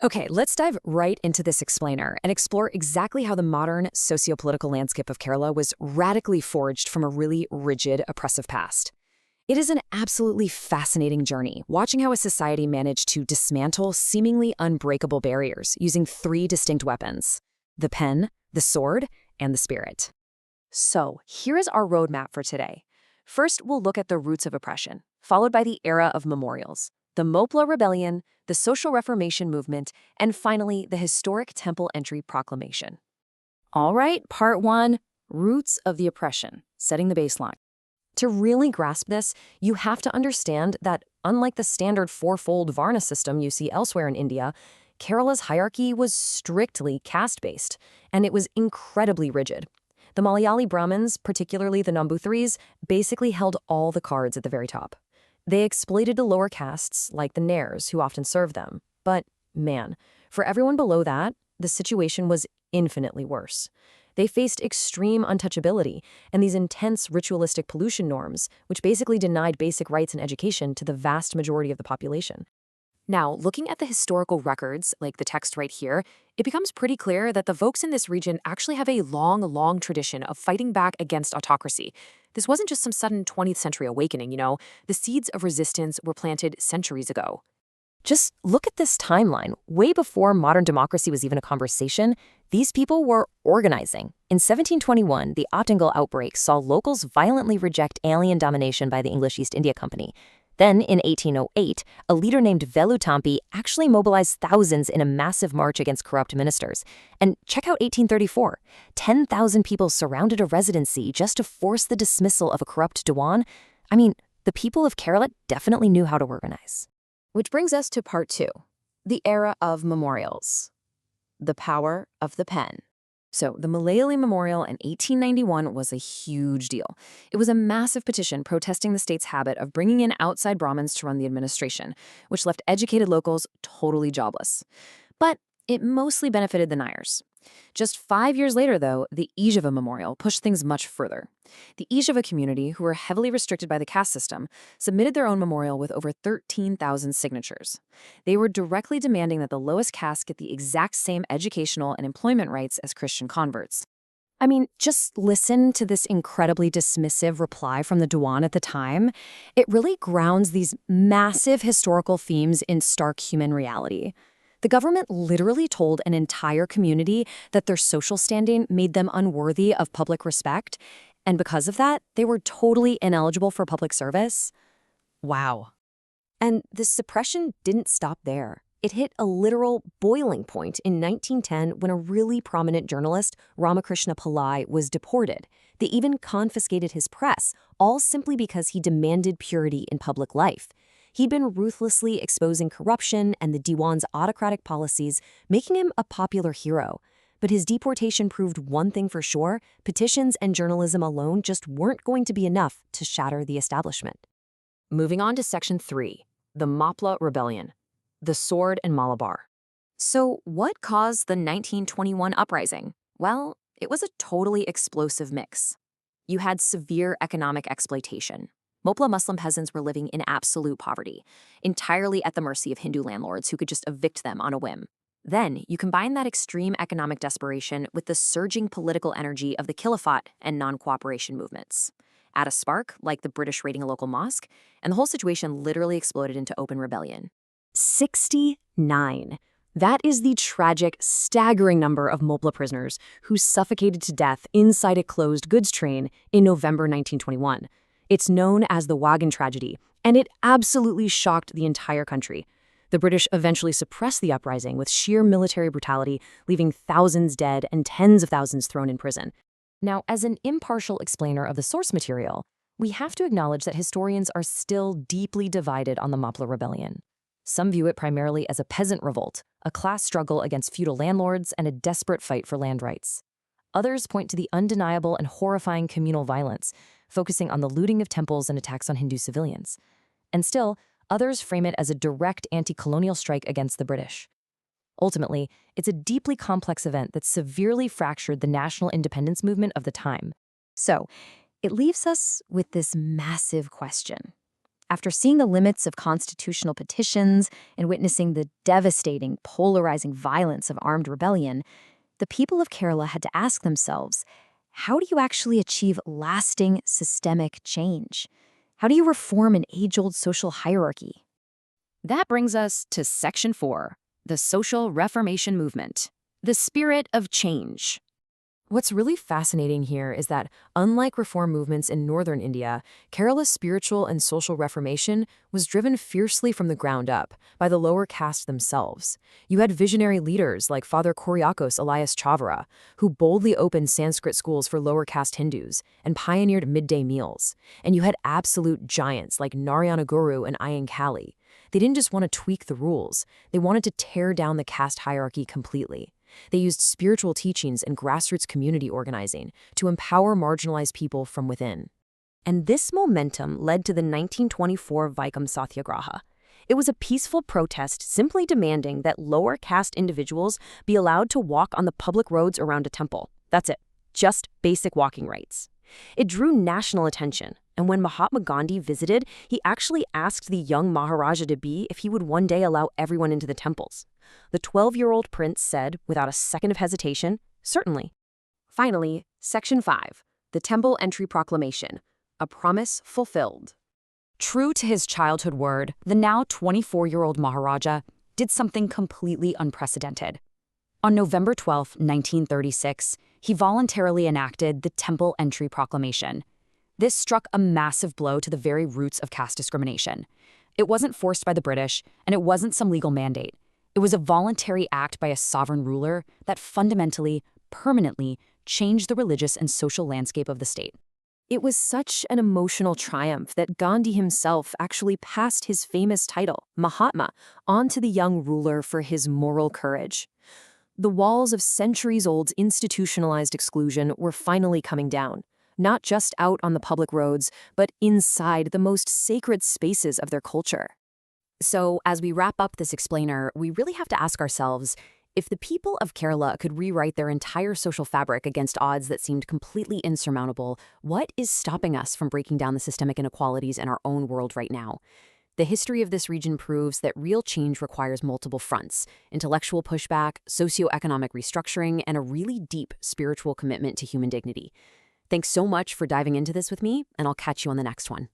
Okay, let's dive right into this explainer and explore exactly how the modern sociopolitical landscape of Kerala was radically forged from a really rigid, oppressive past. It is an absolutely fascinating journey, watching how a society managed to dismantle seemingly unbreakable barriers using three distinct weapons: the pen, the sword, and the spirit. So, here is our roadmap for today. First, we'll look at the roots of oppression, followed by the era of memorials, the Mopla Rebellion, the Social Reformation Movement, and finally, the historic Temple Entry Proclamation. All right, part one, roots of the oppression, setting the baseline. To really grasp this, you have to understand that, unlike the standard fourfold Varna system you see elsewhere in India, Kerala's hierarchy was strictly caste-based, and it was incredibly rigid. The Malayali Brahmins, particularly the Nambuthiris, basically held all the cards at the very top. They exploited the lower castes, like the Nairs, who often served them. But, man, for everyone below that, the situation was infinitely worse. They faced extreme untouchability and these intense ritualistic pollution norms, which basically denied basic rights and education to the vast majority of the population. Now, looking at the historical records, like the text right here, it becomes pretty clear that the folks in this region actually have a long tradition of fighting back against autocracy. This wasn't just some sudden 20th century awakening, The seeds of resistance were planted centuries ago. Just look at this timeline. Way before modern democracy was even a conversation, these people were organizing. In 1721, the Ottingal outbreak saw locals violently reject alien domination by the English East India Company. Then, in 1808, a leader named Velutampi actually mobilized thousands in a massive march against corrupt ministers. And check out 1834. 10,000 people surrounded a residency just to force the dismissal of a corrupt Dewan. I mean, the people of Kerala definitely knew how to organize. Which brings us to part two, the era of memorials. The power of the pen. So, the Malayali Memorial in 1891 was a huge deal. It was a massive petition protesting the state's habit of bringing in outside Brahmins to run the administration, which left educated locals totally jobless. But it mostly benefited the Nairs. Just 5 years later, though, the Ijava Memorial pushed things much further. The Ijava community, who were heavily restricted by the caste system, submitted their own memorial with over 13,000 signatures. They were directly demanding that the lowest caste get the exact same educational and employment rights as Christian converts. I mean, just listen to this incredibly dismissive reply from the Dewan at the time. It really grounds these massive historical themes in stark human reality. The government literally told an entire community that their social standing made them unworthy of public respect, and because of that, they were totally ineligible for public service. Wow. And this suppression didn't stop there. It hit a literal boiling point in 1910 when a really prominent journalist, Ramakrishna Pillai, was deported. They even confiscated his press, all simply because he demanded purity in public life. He'd been ruthlessly exposing corruption and the Diwan's autocratic policies, making him a popular hero. But his deportation proved one thing for sure: petitions and journalism alone just weren't going to be enough to shatter the establishment. Moving on to Section 3, the Mopla Rebellion, the Sword and Malabar. So what caused the 1921 uprising? Well, it was a totally explosive mix. You had severe economic exploitation. Mopla Muslim peasants were living in absolute poverty, entirely at the mercy of Hindu landlords who could just evict them on a whim. Then, you combine that extreme economic desperation with the surging political energy of the Khilafat and non-cooperation movements. Add a spark, like the British raiding a local mosque, and the whole situation literally exploded into open rebellion. 69. That is the tragic, staggering number of Mopla prisoners who suffocated to death inside a closed goods train in November 1921. It's known as the Wagon Tragedy, and it absolutely shocked the entire country. The British eventually suppressed the uprising with sheer military brutality, leaving thousands dead and tens of thousands thrown in prison. Now, as an impartial explainer of the source material, we have to acknowledge that historians are still deeply divided on the Mopla Rebellion. Some view it primarily as a peasant revolt, a class struggle against feudal landlords, and a desperate fight for land rights. Others point to the undeniable and horrifying communal violence, focusing on the looting of temples and attacks on Hindu civilians. And still, others frame it as a direct anti-colonial strike against the British. Ultimately, it's a deeply complex event that severely fractured the national independence movement of the time. So, it leaves us with this massive question. After seeing the limits of constitutional petitions and witnessing the devastating, polarizing violence of armed rebellion, the people of Kerala had to ask themselves, how do you actually achieve lasting systemic change? How do you reform an age-old social hierarchy? That brings us to Section 4, the Social Reformation Movement, the spirit of change. What's really fascinating here is that, unlike reform movements in northern India, Kerala's spiritual and social reformation was driven fiercely from the ground up by the lower caste themselves. You had visionary leaders like Father Kuriakose Elias Chavara, who boldly opened Sanskrit schools for lower caste Hindus and pioneered midday meals. And you had absolute giants like Narayana Guru and Iyengar. They didn't just want to tweak the rules, they wanted to tear down the caste hierarchy completely. They used spiritual teachings and grassroots community organizing to empower marginalized people from within. And this momentum led to the 1924 Vaikam Satyagraha. It was a peaceful protest simply demanding that lower caste individuals be allowed to walk on the public roads around a temple. That's it, just basic walking rights. It drew national attention, and when Mahatma Gandhi visited, he actually asked the young Maharaja to be if he would one day allow everyone into the temples. The 12-year-old prince said, without a second of hesitation, certainly. Finally, Section 5, the Temple Entry Proclamation, a promise fulfilled. True to his childhood word, the now 24-year-old Maharaja did something completely unprecedented. On November 12, 1936, he voluntarily enacted the Temple Entry Proclamation. This struck a massive blow to the very roots of caste discrimination. It wasn't forced by the British, and it wasn't some legal mandate. It was a voluntary act by a sovereign ruler that fundamentally, permanently changed the religious and social landscape of the state. It was such an emotional triumph that Gandhi himself actually passed his famous title, Mahatma, on to the young ruler for his moral courage. The walls of centuries-old institutionalized exclusion were finally coming down, not just out on the public roads, but inside the most sacred spaces of their culture. So, as we wrap up this explainer, we really have to ask ourselves, if the people of Kerala could rewrite their entire social fabric against odds that seemed completely insurmountable, what is stopping us from breaking down the systemic inequalities in our own world right now? The history of this region proves that real change requires multiple fronts: intellectual pushback, socioeconomic restructuring, and a really deep spiritual commitment to human dignity. Thanks so much for diving into this with me, and I'll catch you on the next one.